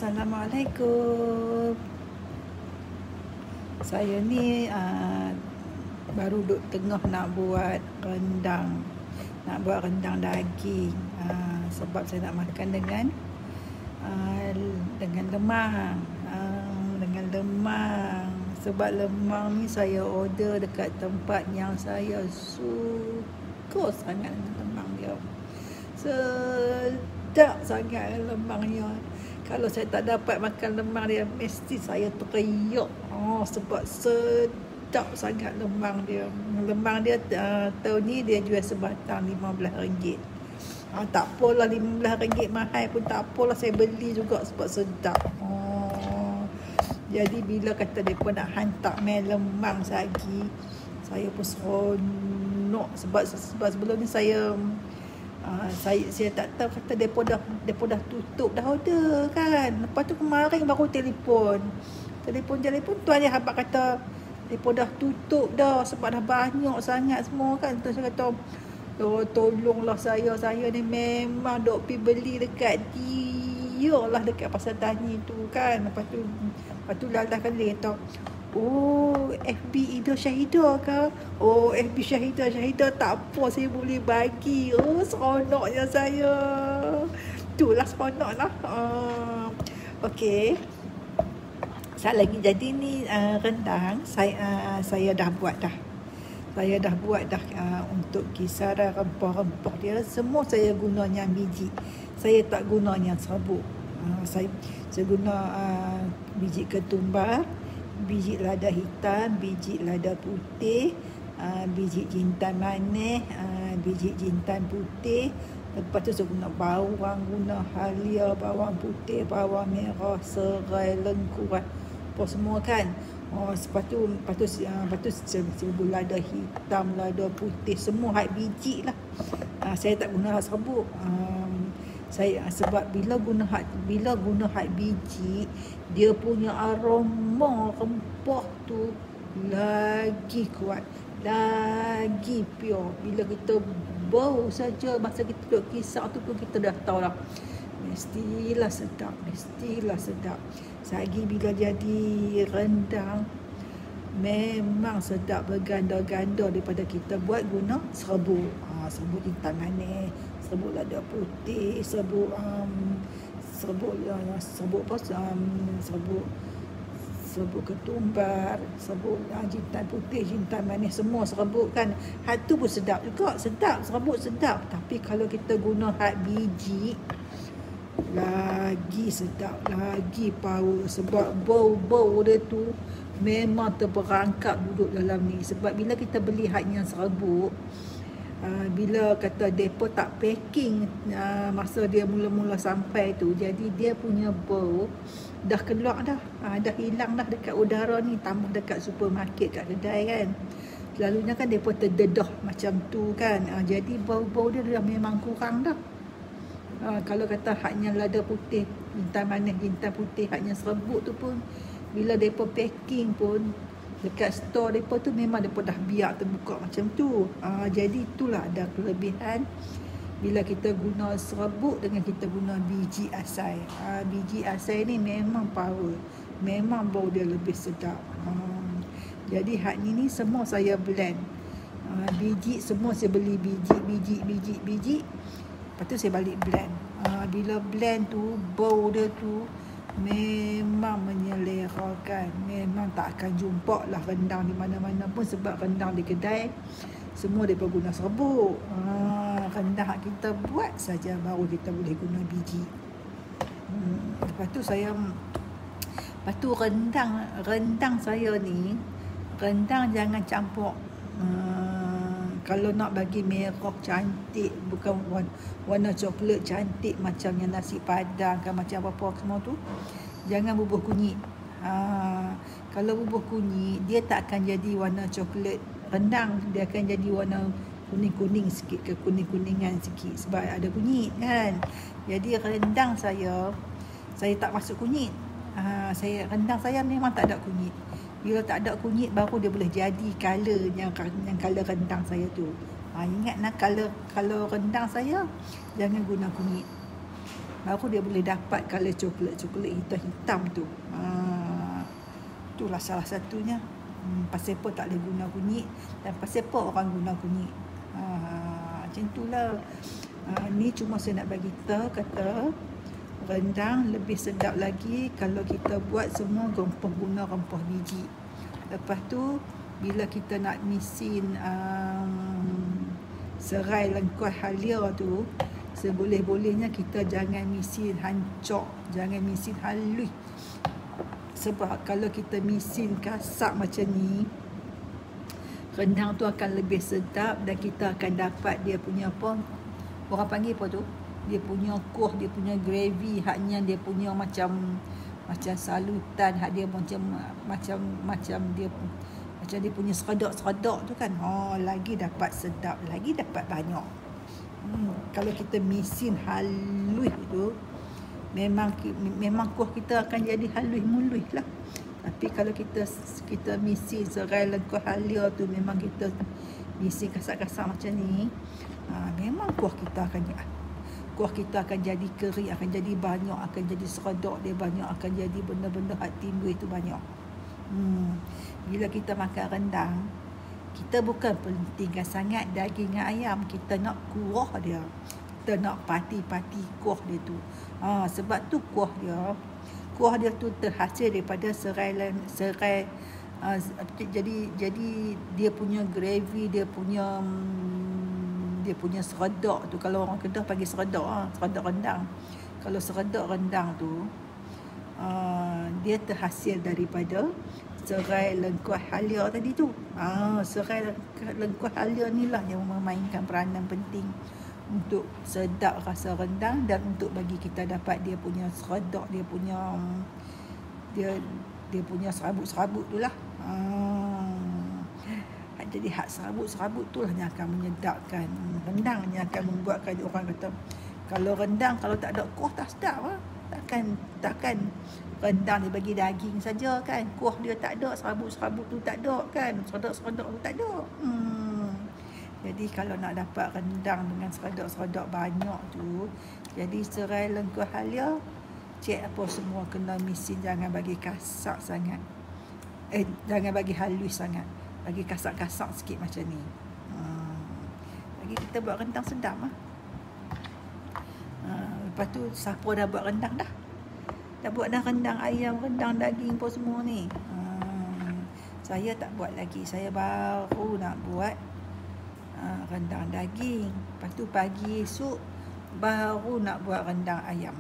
Assalamualaikum. Saya ni baru duk tengah nak buat rendang. Nak buat rendang daging. Sebab saya nak makan dengan lemang. Dengan lemang. Sebab lemang ni saya order dekat tempat yang saya suka sangat dengan lemang dia. Sedap sangat lemangnya. Kalau saya tak dapat makan lemang dia, mesti saya teriak. Sebab sedap sangat lemang dia. Lemang dia tahun ni dia jual sebatang RM15. Tak apalah, RM15 mahal pun tak apalah, saya beli juga sebab sedap. Jadi bila kata mereka nak hantar main lemang lagi, saya pun seronok. Sebab sebelum ni saya tak tahu, kata depa dah tutup dah order kan. Lepas tu kemarin baru telefon tu aja habaq kata depa dah tutup dah sebab dah banyak sangat semua kan. Tu saya kata, tolonglah saya ni memang dok pi beli dekat dia lah, dekat Pasar Tani tu kan. Lepas tu lalah kan dia kata, FB Ida Syahidah ke? FB Syahidah tak apa, saya boleh bagi. Seronoknya saya. Itulah seronoklah. Okey. Sat lagi jadi ni rendang saya dah buat dah. Untuk kisaran rempah-rempah dia semua saya gunanya biji. Saya tak gunanya serbuk. Saya guna biji ketumbar, biji lada hitam, biji lada putih, biji jintan manis, biji jintan putih. Lepas tu saya guna bawang, guna halia, bawang putih, bawang merah, serai, lengkuas, apa semua kan. Lepas tu sebut lada hitam, lada putih, semua hak biji lah. Saya tak guna hak serbuk. Sebab bila guna hak biji, dia punya aroma rempah tu lagi kuat, lagi pure. Bila kita bau saja, masa kita duduk kisar tu pun kita dah tahu lah, mestilah sedap. Lagi bila jadi rendang, memang sedap berganda-ganda daripada kita buat guna serbuk. Serbuk jintan manis, serbuk lada putih, serbuk ketumbar, serbuk jintan putih, jintan manis, semua serbuk kan. Hak tu pun sedap juga, serbuk sedap. Tapi kalau kita guna hak biji, lagi sedap, lagi power. Sebab bau dia tu memang terperangkap duduk dalam ni. Sebab bila kita beli haknya serbuk, bila kata depa tak packing masa dia mula-mula sampai tu, jadi dia punya bau dah keluar dah, dah hilang dah dekat udara ni. Tambah dekat supermarket, kat kedai kan, selalunya kan depa terdedah macam tu kan. Jadi bau-bau dia dah memang kurang dah. Kalau kata haknya lada putih, jintan manis, jintan putih, haknya serbuk tu pun bila depa packing pun dekat store depa tu memang depa dah biar terbuka macam tu. Jadi itulah ada kelebihan bila kita guna serbuk dengan kita guna biji asai. Biji asai ni memang power, memang bau dia lebih sedap. Jadi hak ni semua saya blend. Biji semua saya beli biji. Lepas tu saya balik blend. Bila blend tu, bau dia tu memang menyelerakan. Memang tak akan jumpa lah rendang di mana-mana pun. Sebab rendang di kedai semua mereka guna serbuk. Rendang kita buat saja baru kita boleh guna biji. Lepas tu rendang saya ni, rendang jangan campur. Kalau nak bagi merah cantik, bukan warna coklat cantik macam yang nasi padang kan, macam apa-apa semua tu, jangan bubuh kunyit. Kalau bubuh kunyit, dia tak akan jadi warna coklat rendang, dia akan jadi warna kuning-kuning sikit, ke kuning-kuningan sikit sebab ada kunyit kan. Jadi rendang saya tak masuk kunyit. Rendang saya memang tak ada kunyit. Bila tak ada kunyit baru dia boleh jadi color yang color rendang saya tu. Ingat nak color rendang saya jangan guna kunyit. baru dia boleh dapat color coklat hitam tu. Itulah salah satunya. Pasal apa tak boleh guna kunyit dan pasal apa orang guna kunyit. Macam itulah. Ni cuma saya nak bagi tahu kata rendang lebih sedap lagi kalau kita buat semua guna rempah biji. Lepas tu bila kita nak misin serai lengkuas halia tu, seboleh-bolehnya kita jangan misin hancur, jangan misin halus. Sebab kalau kita misin kasar macam ni, rendang tu akan lebih sedap dan kita akan dapat dia punya apa, orang panggil apa tu, dia punya kuah, dia punya gravy, haknya dia punya macam salutan, hak dia macam dia punya seredak tu kan. Lagi dapat sedap, lagi dapat banyak. Kalau kita misin halus tu, memang kuah kita akan jadi halus mulus lah. Tapi kalau kita misin serai lengkuas halia tu, memang kita misin kasar-kasar macam ni, memang kuah kita akan jadi kering, akan jadi banyak, akan jadi seredak dia banyak, akan jadi benda-benda hak timbul itu banyak. Bila kita makan rendang, kita bukan pentingkan sangat daging ayam, kita nak kuah dia, kita nak pati-pati kuah dia tu. Sebab tu kuah dia tu terhasil daripada serai. Jadi dia punya gravy, dia punya seredak tu, kalau orang Kedah panggil seredak, seredak rendang. Kalau seredak rendang tu dia terhasil daripada serai lengkuas halia tadi tu. Serai lengkuas halia ni lah yang memainkan peranan penting untuk sedap rasa rendang dan untuk bagi kita dapat dia punya seredak, dia punya serabut-serabut tu lah. Jadi hak serabut-serabut tu lah yang akan menyedapkan rendang, yang akan membuatkan orang kata kalau rendang kalau tak ada kuah tak sedap lah. Takkan rendang dia bagi daging saja kan, kuah dia tak ada, serabut-serabut tu tak ada kan, seredak-seredak tu tak ada. Jadi kalau nak dapat rendang dengan seredak-seredak banyak tu, jadi serai lengkuas halia, cek apa semua kena misin, jangan bagi kasar sangat. Jangan bagi halus sangat, bagi kasar-kasar sikit macam ni. Bagi kita buat rendang sedap lah. Lepas tu siapa dah buat rendang dah? Dah buat dah rendang ayam, rendang daging pun semua ni. Saya tak buat lagi. Saya baru nak buat rendang daging. Lepas tu pagi esok baru nak buat rendang ayam.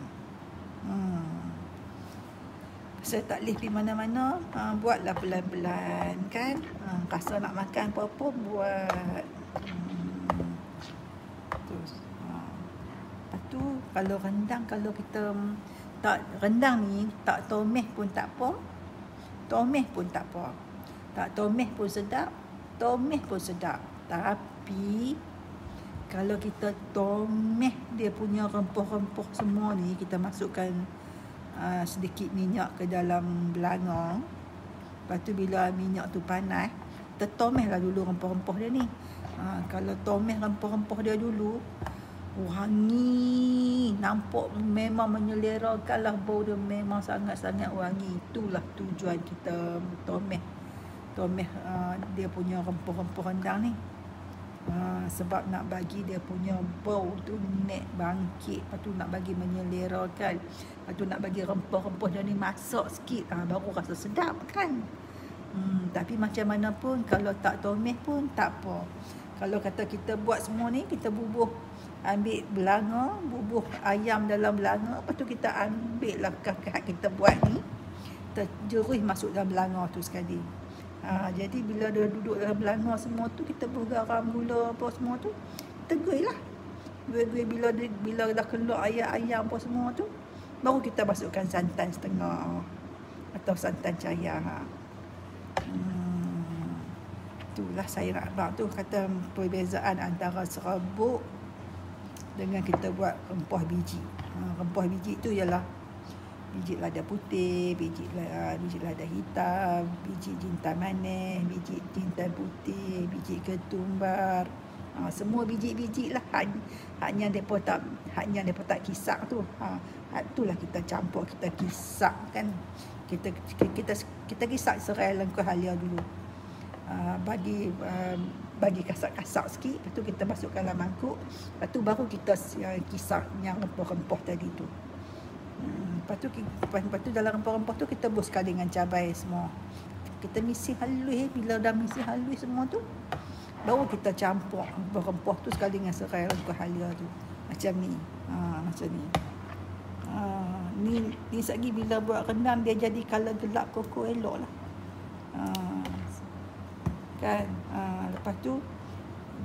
Saya tak boleh pergi mana-mana, buatlah pelan-pelan kan. Rasa nak makan apa-apa buat. Terus lepas tu kalau rendang, kalau kita tak rendang ni tak tomeh pun tak apa. Tak tomeh pun sedap, tomeh pun sedap. Tapi kalau kita tomeh dia punya rempah-rempah semua ni, kita masukkan sedikit minyak ke dalam belanga. Lepas tu bila minyak tu panas, kita tomehlah dulu rempah-rempah dia ni. Kalau tomeh rempah-rempah dia dulu, wangi, nampak memang menyelerakan lah, bau dia memang sangat-sangat wangi. Itulah tujuan kita tomeh dia punya rempah-rempah rendang ni. Sebab nak bagi dia punya bau tu naik bangkit, lepas tu nak bagi menyelerakan, lepas tu nak bagi rempah-rempah dia ni masak sikit, baru rasa sedap kan. Tapi macam mana pun kalau tak tomeh pun tak apa. Kalau kata kita buat semua ni, kita ambil belanga, bubuh ayam dalam belanga, lepas tu kita ambil lah kakak kita buat ni, kita jeruh masuk dalam belanga tu sekali. Jadi bila dia duduk dalam belanga semua tu, kita bubuh garam, gula apa semua tu, kita guih lah. Guih bila dah keluar ayam apa semua tu, baru kita masukkan santan setengah atau santan cair. Itulah saya nak abang tu kata perbezaan antara serabut dengan kita buat rempah biji. Rempah biji tu ialah biji lada putih, biji lada hitam, biji jintan manis, biji jintan putih, biji ketumbar, Semua biji-biji lah hanya depa tak kisar tu. Itulah kita campur, kita kisar kan. Kita kisar serai lengkuh halia dulu. Bagi kasak-kasak sikit, lepas tu kita masukkan dalam mangkuk, lepas tu baru kita kisar yang rempah-rempah tadi tu. Lepas tu dalam rempah-rempah tu kita buskan dengan cabai semua. Kita misi halus. Bila dah misi halus semua tu, baru kita campur rempah-rempah tu sekali dengan serai lengkuh halia tu. Macam ni. Macam ni. Ni sagi bila buat rendang dia jadi color gelap koko elok lah. Kan. Lepas tu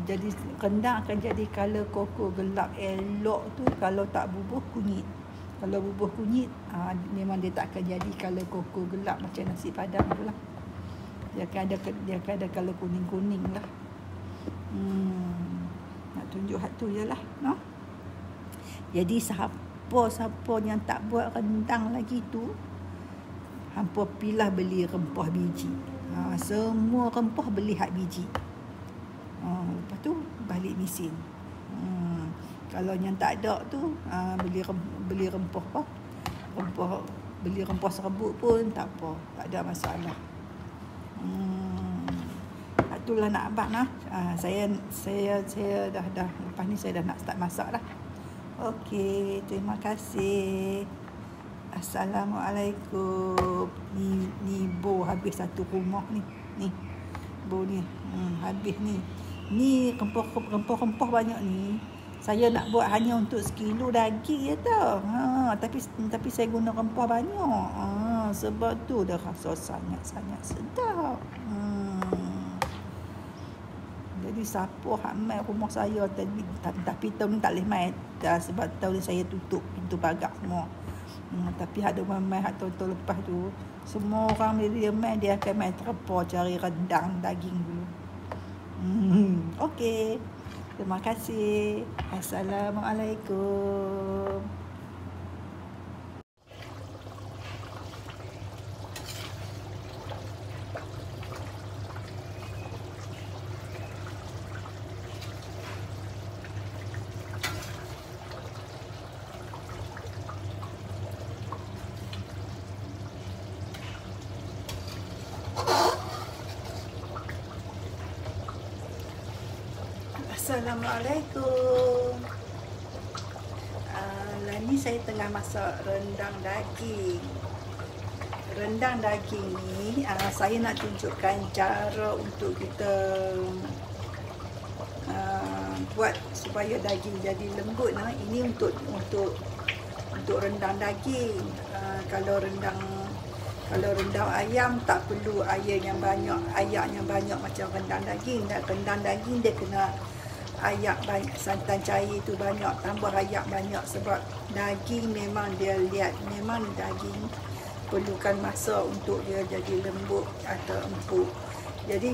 jadi rendang akan jadi color koko gelap elok tu kalau tak bubuh kunyit. Kalau bubuh kunyit, memang dia tak akan jadi color koko gelap macam nasi padang tu lah. Dia akan ada color kuning-kuning lah. Nak tunjuk hak tu je lah. No? Jadi siapa yang tak buat rendang lagi tu, hampa pilah beli rempah biji. Semua rempah beli hak biji. Lepas tu balik mesin. Kalau yang tak ada tu, beli rempah apa? Beli rempah serbuk pun tak apa, tak ada masalah. Itulah nak abang lah. Saya dah lepas ni saya dah nak start masak dah. Okey, terima kasih. Assalamualaikum. Ni bo habis satu rumah ni. Ni bo ni habis ni. Ni rempah-rempah banyak ni. Saya nak buat hanya untuk sekilo daging je tau. Tapi saya guna rempah banyak. Sebab tu dah rasa sangat-sangat sedap. Jadi siapa hak mai rumah saya tapi tahun ni tak boleh mai sebab tahun ni saya tutup pintu pagar semua. Tapi ada orang mai hak tahun lepas tu, semua orang dia mai, dia akan mai terpa cari rendang daging dulu. Okey. Terima kasih. Assalamualaikum. Assalamualaikum. Lah ni saya tengah masak rendang daging. Rendang daging ni saya nak tunjukkan cara untuk kita buat supaya daging jadi lembut. Ini untuk rendang daging. Kalau rendang ayam tak perlu air yang banyak, macam rendang daging. Rendang daging dia kena ayak banyak, santan cair tu banyak, tambah ayak banyak sebab daging memang dia liat, memang daging perlukan masa untuk dia jadi lembut atau empuk. Jadi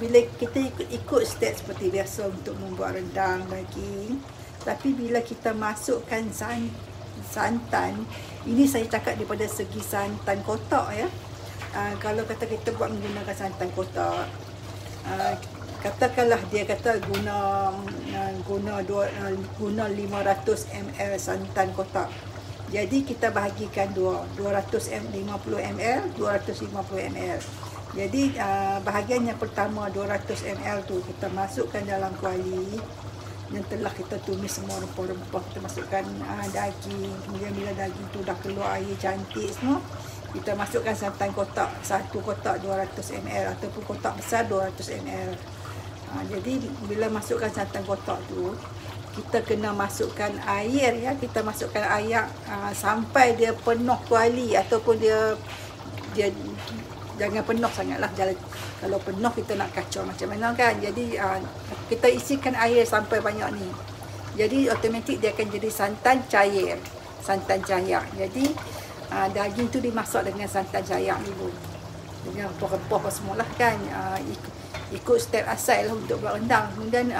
bila kita ikut step seperti biasa untuk membuat rendang daging, tapi bila kita masukkan santan, ini saya cakap daripada segi santan kotak ya. Kalau kata kita buat menggunakan santan kotak, katakanlah dia kata guna 500 ml santan kotak. Jadi kita bahagikan 250 ml, 250 ml. Jadi bahagian yang pertama 200 ml tu kita masukkan dalam kuali yang telah kita tumis semua rempah-rempah. Kita masukkan daging. Kemudian bila daging tu dah keluar air cantik semua, kita masukkan santan kotak. Satu kotak 200 ml ataupun kotak besar 200 ml. Jadi bila masukkan santan kotak tu, kita kena masukkan air ya. Kita masukkan air sampai dia penuh kuali, ataupun dia jangan penuh sangatlah. Kalau penuh kita nak kacau macam mana kan. Jadi kita isikan air sampai banyak ni. Jadi automatik dia akan jadi santan cair. Jadi daging tu dimasak dengan santan cair dulu, dengan rempah-rempah semualah kan. Ikut step asal lah untuk buat rendang. Kemudian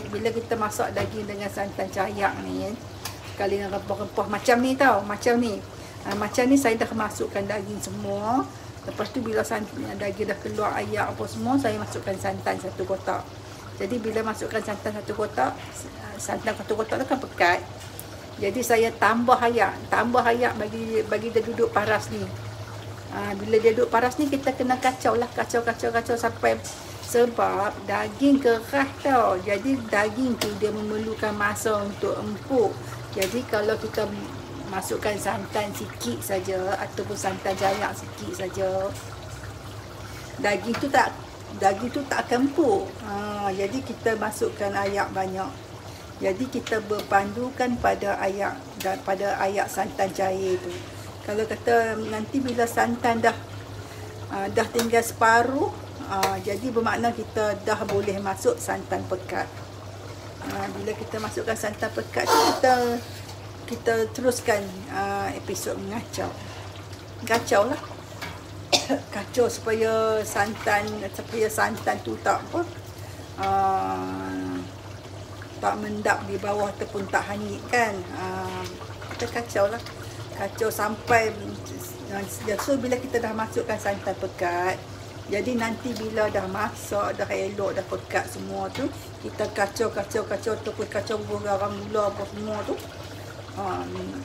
bila kita masak daging dengan santan cair ni, sekali dengan rempah-rempah macam ni tau, macam ni saya dah masukkan daging semua. Lepas tu bila daging dah keluar ayak apa semua, saya masukkan santan 1 kotak. Jadi bila masukkan santan 1 kotak, santan 1 kotak tu kan pekat. Jadi saya tambah ayak bagi dia duduk paras ni. Bila dia duduk paras ni, kita kena kacau sampai, sebab daging keras tau. Jadi daging tu dia memerlukan masa untuk empuk. Jadi kalau kita masukkan santan sikit saja ataupun santan jayak sikit saja, daging tu tak akan empuk. Jadi kita masukkan ayak banyak. Jadi kita berpandukan pada ayak santan cair tu. Kalau kata nanti bila santan dah tinggal separuh, jadi bermakna kita dah boleh masuk santan pekat. Bila kita masukkan santan pekat tu, kita teruskan episod mengacau. Kacau lah. Kacau supaya santan tu tak mendap di bawah ataupun tak hanyut kan. Kita kacau lah. Kacau sampai so bila kita dah masukkan santan pekat, jadi nanti bila dah masak, dah elok, dah pekat semua tu, kita kacau ataupun kacau bubur garam, gula apa semua tu.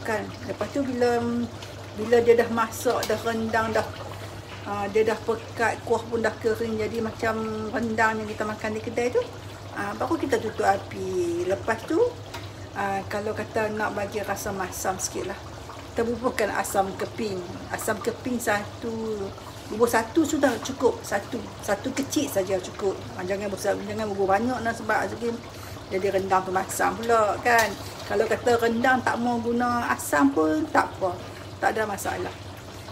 Kan. Lepas tu bila dia dah masak, dah rendang, dia dah pekat, kuah pun dah kering, jadi macam rendang yang kita makan di kedai tu, baru kita tutup api. Lepas tu kalau kata nak bagi rasa masam sikit lah, kita bubuhkan asam keping. Asam keping bubur satu sudah cukup. Satu kecil saja cukup. Jangan bubur banyak lah, sebab jadi rendang tu masam pula kan. Kalau kata rendang tak mau guna asam pun tak apa, tak ada masalah.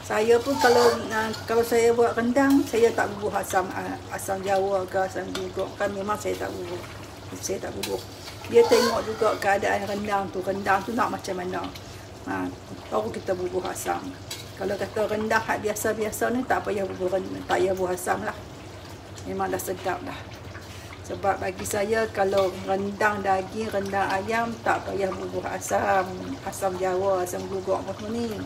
Saya pun kalau saya buat rendang, saya tak bubuh asam Jawa ke asam guguk kan, memang saya tak bubuh. Dia tengok juga keadaan rendang tu nak macam mana, baru kita bubuh asam. Kalau kata rendang hak biasa-biasa ni, tak payah bubuh asam lah, memang dah sedap dah. Sebab bagi saya, kalau rendang daging, rendang ayam, tak payah bubuh asam Jawa, asam guguk apa semua ni.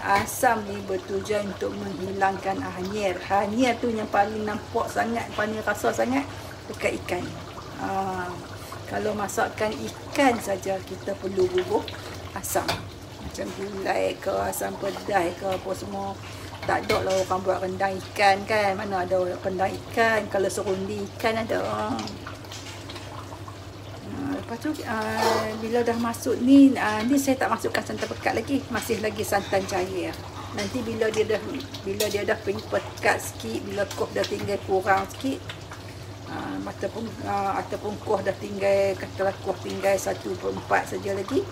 Asam ni bertujuan untuk menghilangkan hanyir. Hanyir tu yang paling nampak sangat, paling rasa sangat dekat ikan. Kalau masakkan ikan saja, kita perlu bubuh asam. Macam gulai ke, asam pedas ke, apa semua. Tak ada lah orang buat rendang ikan kan. Mana ada rendang ikan. Kalau serundi ikan ada. Lepas tu bila dah masuk ni saya tak masukkan santan pekat lagi, masih lagi santan cair. Nanti bila dia dah pekat sikit, bila kuah dah tinggal kurang sikit, ataupun kuah dah tinggal, katalah kuah tinggal 1/4 saja lagi,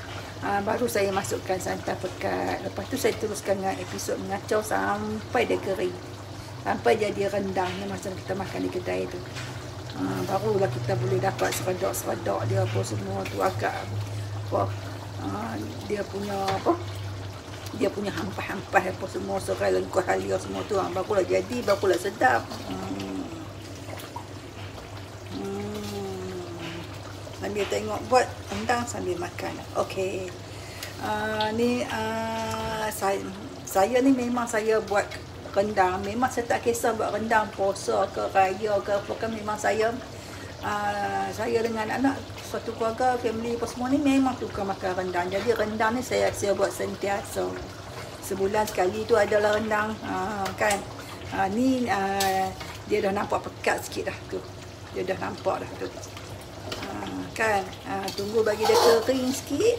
baru saya masukkan santan pekat. Lepas tu saya teruskan dengan episod mengacau sampai dia kering, sampai jadi rendang macam kita makan di kedai tu. Barulah kita boleh dapat seredak dia apa semua tu, agak dia punya hampas-hampas apa semua, serai lengkuh halia semua tu, barulah jadi, barulah sedap. Sambil tengok buat rendang sambil makan. Okey. Saya ni memang saya buat rendang, memang saya tak kisah buat rendang puasa ke raya ke apa kan, memang saya dengan anak satu keluarga, family apa semua ni memang suka makan rendang. Jadi rendang ni saya buat sentiasa. Sebulan sekali tu adalah rendang, kan. Dia dah nampak pekat sikit dah tu. Dia dah nampak dah tu. Kan. Tunggu bagi dia kering sikit.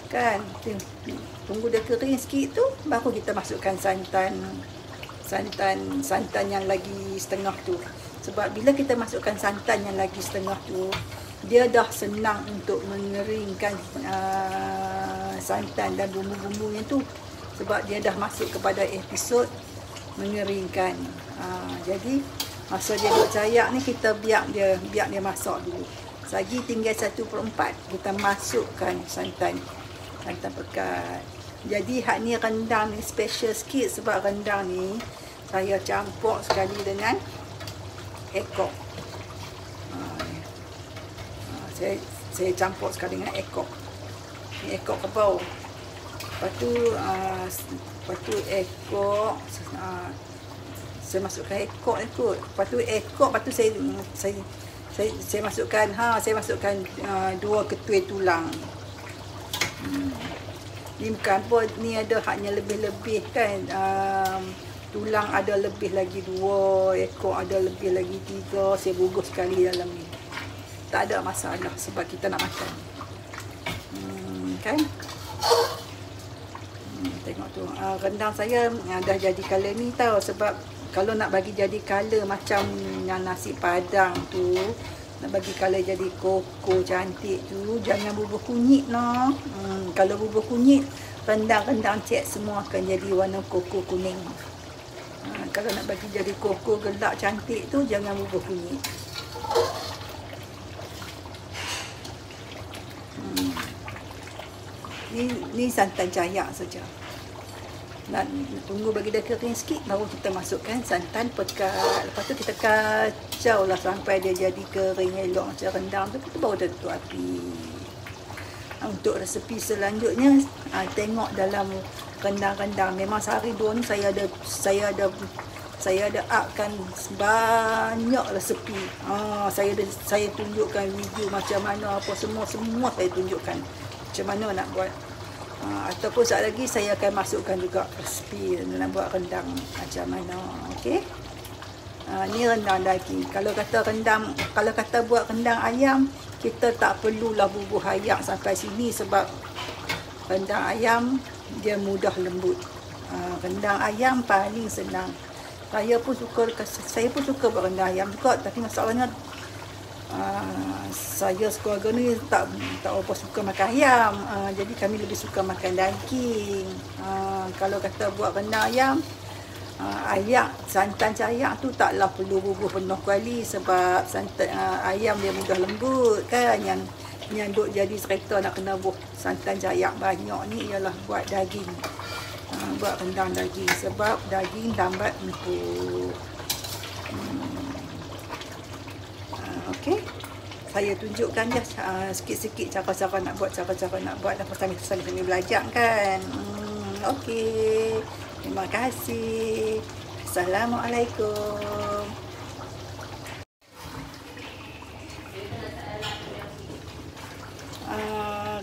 Kan. Tunggu dia kering sikit tu, baru kita masukkan santan yang lagi setengah tu. Sebab bila kita masukkan santan yang lagi setengah tu, dia dah senang untuk mengeringkan santan dan bumbu-bumbunya tu. Sebab dia dah masuk kepada episod mengeringkan. Jadi masa dia buat cayak ni, kita biar dia masak dulu. Lagi tinggal 1/4, kita masukkan santan pekat. Jadi hak ni rendang ni special sikit, sebab rendang ni saya campur sekali dengan ekor. Saya campur sekali dengan ekor. Ni ekor kebau. Lepas tu Lepas tu ekor, saya masukkan ekor ni kot. Lepas tu ekor, lepas tu saya masukkan saya masukkan 2 ketui tulang. Ni bukan pun, ni ada haknya lebih-lebih kan. Tulang ada lebih lagi 2, ekor ada lebih lagi 3. Saya bungkus sekali dalam ni. Tak ada masalah sebab kita nak makan. Kan? Tengok tu. Rendang saya dah jadi color ni tau. Sebab kalau nak bagi jadi color macam yang nasi padang tu, nak bagi color jadi koko cantik tu, jangan bubur kunyit no. Kalau bubur kunyit, rendang-rendang cek semua akan jadi warna koko kuning. Kalau nak bagi jadi koko gelap cantik tu, jangan bubur kunyit. Ni santan cayak saja. Nak tunggu bagi dia kering sikit, baru kita masukkan santan pekat. Lepas tu kita kacau lah sampai dia jadi kering elok macam rendang tu. Kita baru tutup api. Untuk resepi selanjutnya, tengok dalam rendang-rendang. Memang sehari 2 ni saya ada upkan banyak resepi. Saya tunjukkan video macam mana apa semua saya tunjukkan macam mana nak buat. Ataupun saat lagi saya akan masukkan juga resepi nak buat rendang macam mana. Okey. Ni rendang daging. Kalau kata buat rendang ayam, kita tak perlulah bubuh ayam sampai sini sebab rendang ayam dia mudah lembut. Rendang ayam paling senang. Saya pun suka buat rendang ayam juga, tapi masalahnya saya sekeluarga ni tak apa suka makan ayam. Jadi kami lebih suka makan daging. Kalau kata buat rendang ayam, santan cayak tu taklah perlu bubuh penuh kuali sebab santan ayam dia mudah lembut kan. Yang duk jadi cerita nak kena buat santan cayak banyak ni ialah buat daging. Buat rendang daging sebab daging lambat empuk. Okey. Saya tunjukkan je sikit-sikit cara-cara nak buat lepas sambil belajar kan. Okey. Terima kasih. Assalamualaikum.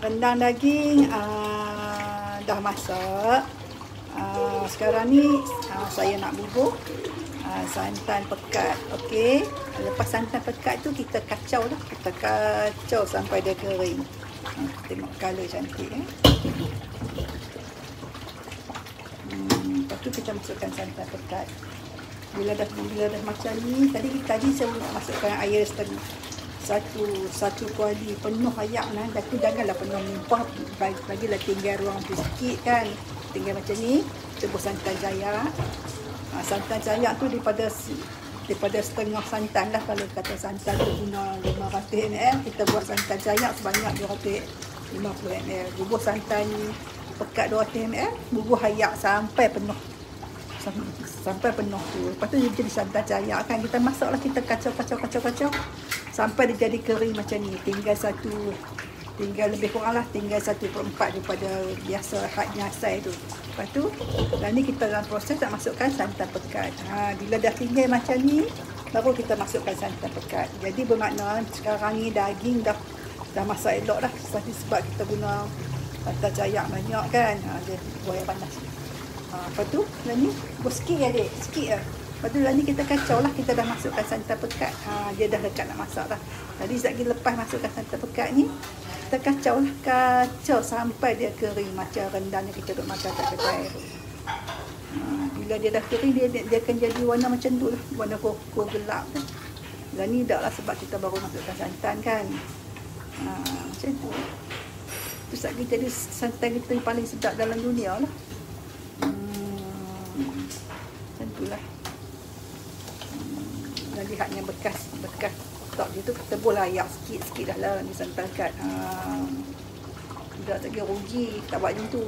Rendang daging dah masak. Sekarang ni saya nak bubur santan pekat. Okey. Lepas santan pekat tu kita kacau lah. Kita kacau sampai dia kering. Tengok color cantik Lepas tu kita masukkan santan pekat. Bila dah macam ni, tadi saya nak masukkan air setengah. Satu kuali penuh ayak lah. Tapi janganlah penuh limpah. Bagilah tinggal ruang tu sikit kan. Tinggal macam ni. Cebur santan cayak. Santan cayak tu daripada setengah santan lah. Kalau kata santan tu guna 500 ml, kita buat santan cayak sebanyak 250 ml. Bubur santan pekat 200 ml, bubur ayak sampai penuh tu. Lepas tu dia jadi santan cayak kan. Kita masaklah, kita kacau sampai dia jadi kering macam ni. Tinggal lebih kurang lah, tinggal 1/4 daripada biasa hadnya asal tu. Lepas tu, dan ni kita dalam proses nak masukkan santan pekat. Bila dah tinggal macam ni, baru kita masukkan santan pekat. Jadi bermakna sekarang ni daging dah masak elok dah. Sebab kita guna santan cayak banyak kan. Dia buat air panas. Lepas tu, dah ni, sikit je dek, sikit je. Lepas tu dah ni kita kacau lah, kita dah masukkan santan pekat. Dia dah dekat nak masak dah. Jadi sekejap lagi lepas masukkan santan pekat ni, kita kacau sampai dia kering macam rendang yang kita duk makan kat kedai tu. Bila dia dah kering, dia akan jadi warna macam tu lah, warna koko gelap tu. Dan ni dah lah sebab kita baru masukkan santan kan. Macam tu. Tu sekejap lagi jadi santan kita yang paling sedap dalam dunia lah. Macam tu lah. Dan lihatnya bekas kotak dia tu, kita boleh ayak sikit-sikit dah lah ni santan kat. Tak lagi rugi tak buat macam tu.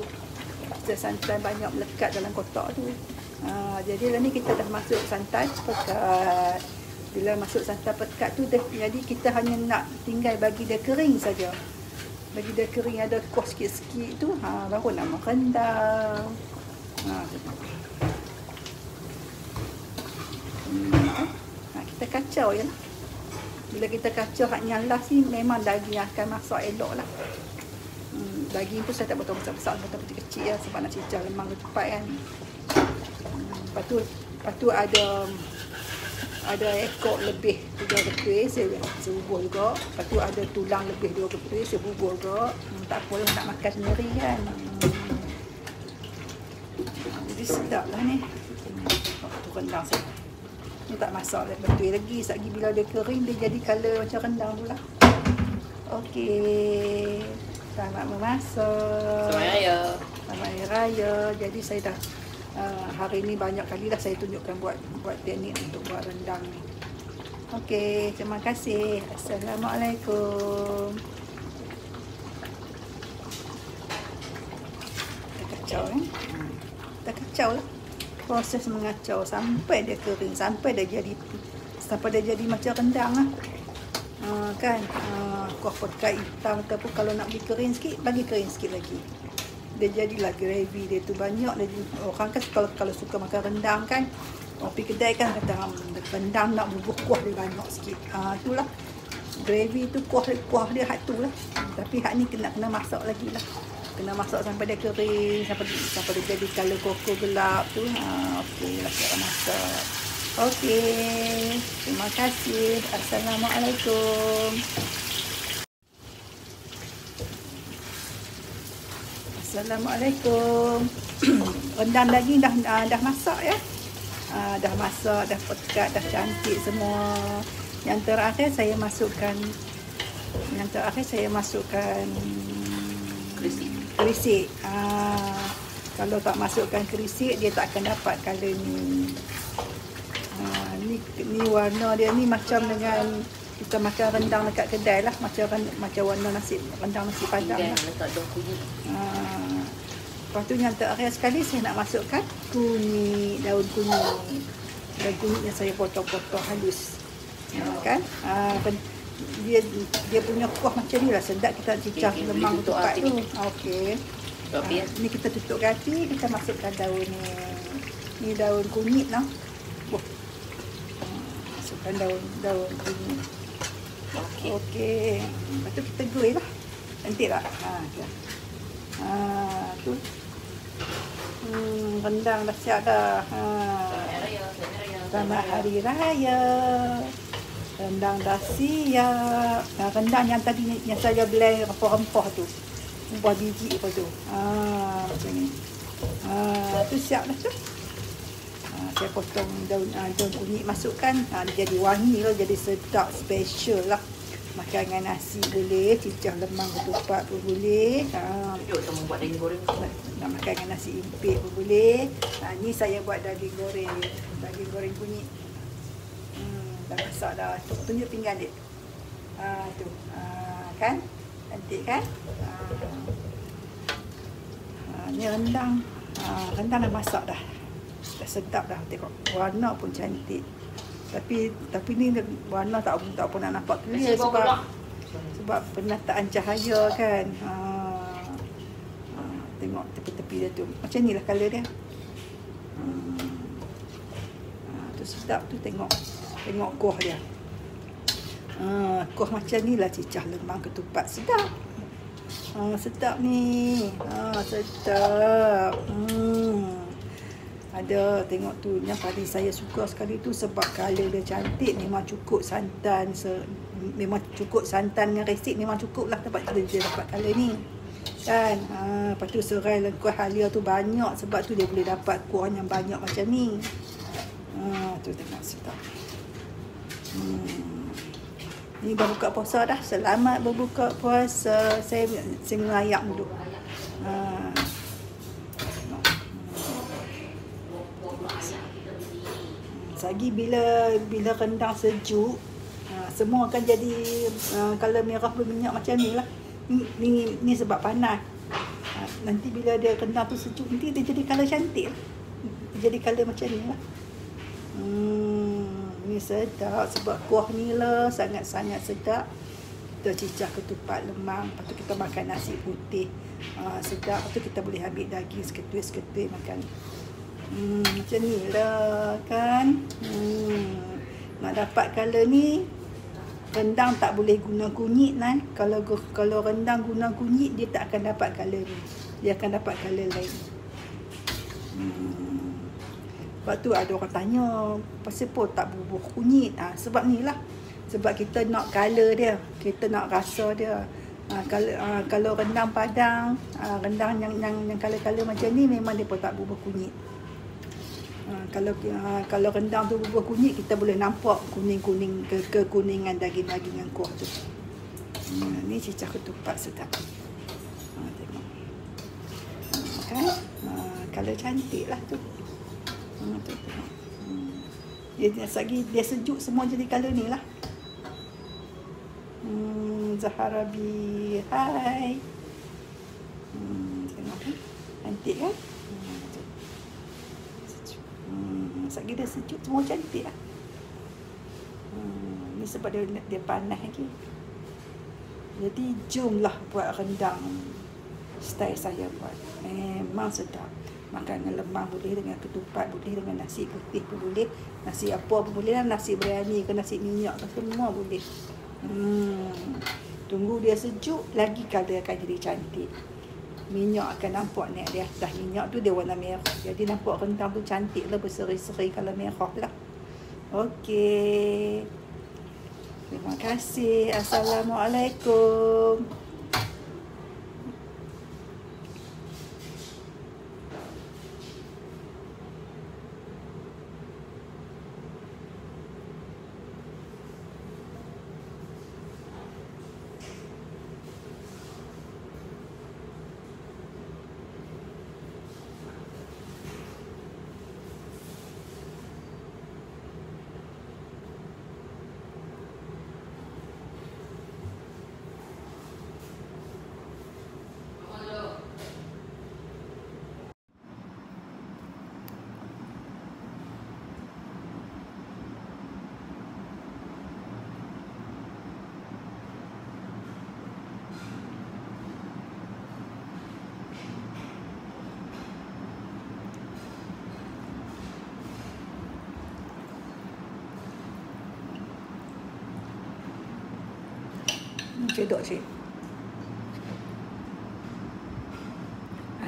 Kita santan banyak melekat dalam kotak tu. Jadi lah ni kita dah masuk santan pekat. Bila masuk santan pekat tu jadi kita hanya nak tinggal bagi dia kering saja. Bagi dia kering ada kuah sikit-sikit tu, baru nak makan rendang. Kita kacau je lah. Bila kita kacau hak nyalah ni, memang daging akan masak elok lah. Daging pun saya tak potong besar-besar, potong kecil-kecil lah, sebab nak cicah lemang ketupat kan. Lepas tu ada ekor lebih 2 keping, saya bubur juga. Lepas tu ada tulang lebih 2 keping, saya bubur juga. Tak apalah, nak makan sendiri kan. Jadi sedap lah ni. Tu rendang saya. Ni tak masak betul lagi. Sekejap bila dia kering, dia jadi colour macam rendang pula. Okey. Selamat memasak. Selamat Raya. Selamat Hari Raya. Jadi saya dah hari ni banyak kali dah saya tunjukkan buat teknik untuk buat rendang ni. Okey, terima kasih. Assalamualaikum. Kita kacau Kita kacau lah. Proses mengacau sampai dia kering, sampai dia jadi macam rendang lah. Kan kuah pekat hitam ataupun kalau nak bagi kering sikit, bagi kering sikit lagi. Dia jadilah gravy dia tu banyak. Orang kan kalau suka makan rendang kan, pergi kedai kan kata rendang nak bubuh kuah dia banyak sikit. Itulah gravy tu, kuah dia hak tu lah. Tapi hak ni kena masak lagi lah. Kena masak sampai dia kering, sampai dia jadi colour koko gelap tu. Okey lah cara masak. Okey, terima kasih. Assalamualaikum. Assalamualaikum. Rendang daging dah masak ya. Dah masak, dah pekat, dah cantik semua. Yang terakhir saya masukkan kerisik. Kalau tak masukkan kerisik, dia tak akan dapat colour ni. Ni warna dia ni macam dengan kita makan rendang dekat kedai lah, macam warna rendang nasi padang lah. Lepas tu yang terakhir sekali saya nak masukkan daun kunyit. Daun kunyit yang saya potong-potong halus. Kan? Dia punya kuah macam ni lah, sedap kita cicah lemang ketupat tu. Okey. Ni kita tutup gati, kita masukkan daun ni. Ni daun kunyit lah. Masukkan daun kunyit. Okey. Lepas tu kita goreng lah. Cantik tak? Tu. Rendang dah siap dah. Selamat Hari Raya. Rendang dah siap. Rendang yang tadi yang saya blend rempah-rempah tu. Buah biji apa tu. Macam ni. Tu siap dah tu. Saya potong daun kunyit masukkan. Dia jadi wangi lah, jadi sedap, special lah. Makan dengan nasi boleh, cicah lemang ketupat pun boleh. Kita buat daging goreng. Nak makan dengan nasi impit pun boleh. Ni saya buat daging goreng kunyit. Dah masak dah. Tunjuk pinggan dia. Tu. Kan? Cantik kan? Ni rendang. Rendang dah masak dah. Dah sedap dah, tengok warna pun cantik. Tapi ni warna tak apa nak nampak clear sebab penataan cahaya kan. Tengok tepi-tepi dia tu macam ni lah colour dia. Tu sedap tu, tengok kuah dia. Kuah macam ni lah cicah lemang ketupat, sedap. Sedap ni. Sedap. Ada, tengok tu, yang tadi saya suka sekali tu sebab colour dia cantik. Memang cukup santan, memang cukup santan dengan resik, memang cukup lah tempat dia dapat colour ni kan. Lepas tu serai lengkuas halia tu banyak, sebab tu dia boleh dapat kuah yang banyak macam ni. Tu tengok sedap. Ni dah buka puasa dah. Selamat berbuka puasa. Saya melayak dulu. Lagi bila rendang sejuk, semua akan jadi kalau merah berminyak macam ni lah. Ni sebab panas. Nanti bila dia rendang tu sejuk, nanti dia jadi colour cantik. Dia jadi colour macam ni lah. Ni sedap sebab kuah ni lah sangat-sangat sedap. Kita cicah ketupat lemang, lepas tu kita makan nasi putih. Sedap. Lepas tu kita boleh ambil daging seketul-seketul makan. Macam ni lah kan. Nak dapat color ni, rendang tak boleh guna kunyit lah. Kalau rendang guna kunyit, dia tak akan dapat color ni. Dia akan dapat color lain. Sebab tu ada orang tanya, pasal apa tak bubuh kunyit? Sebab ni lah. Sebab kita nak color dia, kita nak rasa dia. Kalau rendang Padang, rendang yang color-color macam ni memang dia pun tak bubuh kunyit. Kalau rendang tu bubuh kunyit, kita boleh nampak kuning-kuning kekuningan daging-daging yang kuah tu. Ni cicak ketupat sedap. Tengok. Kan? Color cantik lah tu. Dia sejuk semua jadi color ni lah. Zaharabi, hai. Tengok kan? Cantik kan? Sekali dia sejuk semua cantik lah. Ni sebab dia panas lagi. Jadi jomlah buat rendang style saya buat. Memang sedap. Makan dengan lemang boleh, dengan ketupat boleh, dengan nasi putih pun boleh, nasi apa pun boleh lah, nasi biryani ke nasi minyak ke semua boleh. Tunggu dia sejuk lagi, color akan jadi cantik. Minyak akan nampak naik di atas minyak tu, dia warna merah. Jadi nampak rendang tu cantik lah, berseri-seri kalau merah lah. Okey. Terima kasih. Assalamualaikum. Cedok cik.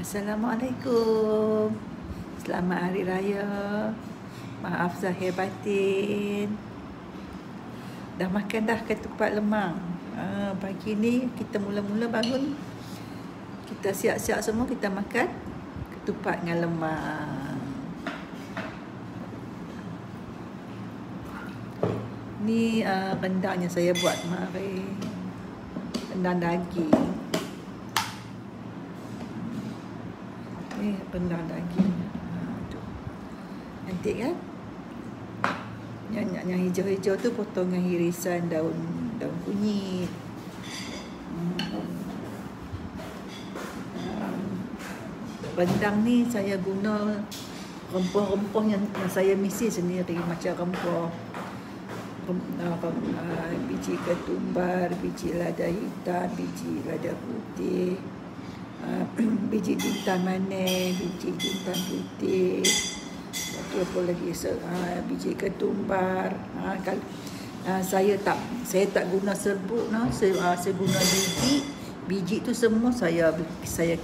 Assalamualaikum. Selamat Hari Raya. Maaf zahir batin. Dah makan dah ketupat lemang. Pagi ni kita mula-mula bangun, kita siap-siap semua, kita makan ketupat dengan lemang. Ni rendangnya saya buat kemarin. Rendang daging. Ni rendang daging. Cantik kan? Yang hijau-hijau tu potongan irisan daun kunyit. Rendang ni saya guna rempah-rempah yang saya misi sendiri, macam rempah biji ketumbar, biji lada hitam, biji lada putih, biji jintan manis, biji jintan putih, apa lagi, biji ketumbar. Saya tak guna serbuk, saya guna biji tu semua saya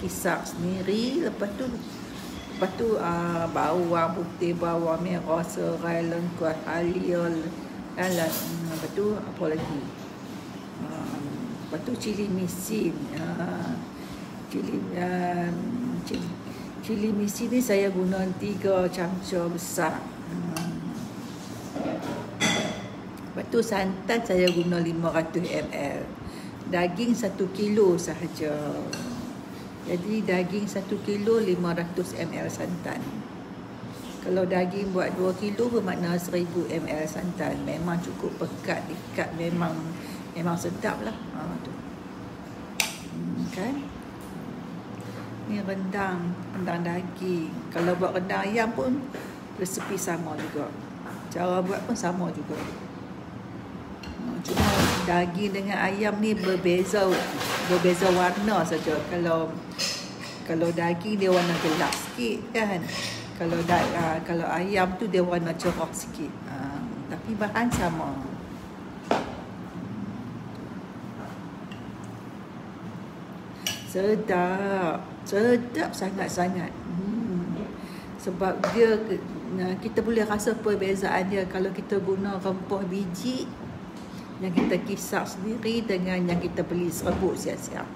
kisar sendiri. Lepas tu bawang putih, bawang merah, serai, lengkuas, halia, lepas tu apa lagi, lepas tu cili misin. Cili misin ni saya guna 3 camca besar. Lepas tu santan saya guna 500 ml. Daging 1 kilo sahaja. Jadi daging 1 kilo 500 ml santan. Kalau daging buat 2 kilo bermakna 1000 ml santan. Memang cukup pekat, ikat, memang sedap lah. Tu. Kan? Ni rendang daging. Kalau buat rendang ayam pun resepi sama juga. Cara buat pun sama juga. Cuma daging dengan ayam ni berbeza warna saja. Kalau daging dia warna gelap sikit kan. Kalau ayam tu dia warna cerah sikit. Tapi bahan sama. Sedap sangat-sangat. Sebab dia kita boleh rasa perbezaan dia kalau kita guna rempah biji yang kita kisar sendiri dengan yang kita beli serbuk siap-siap.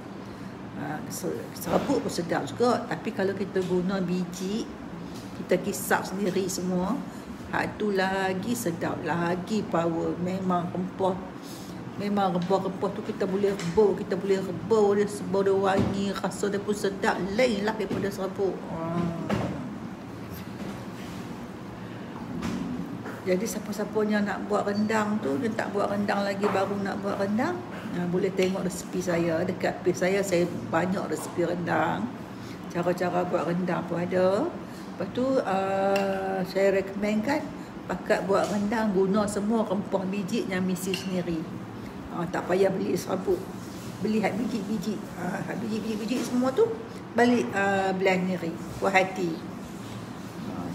Serbuk pun sedap juga, tapi kalau kita guna biji, kita kisar sendiri semua, tu lagi sedap, lagi power. Memang rempah tu kita boleh rebau dia sebab dia wangi, rasa dia pun sedap, lain lah daripada serbuk. Jadi siapa-siapa yang nak buat rendang tu, dia tak buat rendang lagi, baru nak buat rendang, boleh tengok resipi saya. Dekat page saya banyak resipi rendang, cara-cara buat rendang pun ada. Lepas tu saya rekomenkan pakat buat rendang guna semua rempah biji yang misi sendiri. Tak payah beli serbuk, beli biji-biji. Biji-biji semua tu balik blend sendiri, puas hati.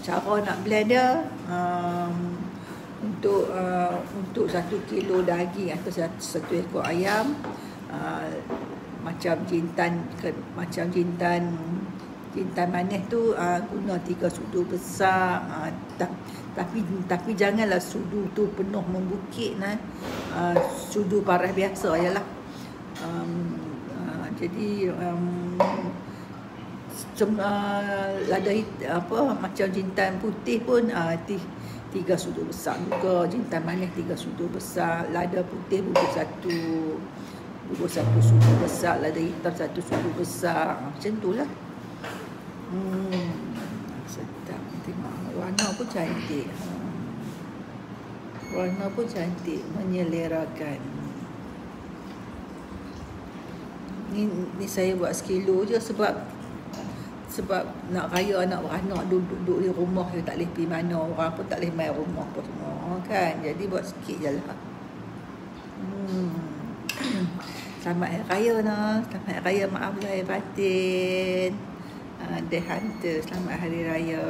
Cara nak blend dia, untuk 1 kilo daging atau 1 ekor ayam, macam jintan manis tu guna 3 sudu besar. Tapi janganlah sudu tu penuh membukit, sudu paras biasa je lah. Jadi lada macam jintan putih pun 3 sudu besar juga, jintan manis 3 sudu besar, lada putih bubur 1 sudu besar, lada hitam 1 sudu besar, macam tu lah. Sedap. Tengok warna pun cantik, menyelerakan. Ni saya buat sekilo je sebab nak raya anak beranak duduk di rumah, dia tak boleh pergi mana, orang pun tak boleh main rumah pun semua kan. Jadi buat sikit je lah. Selamat Hari Raya nak. Selamat Hari Raya, maaf lahir batin. The Hunter, selamat Hari Raya.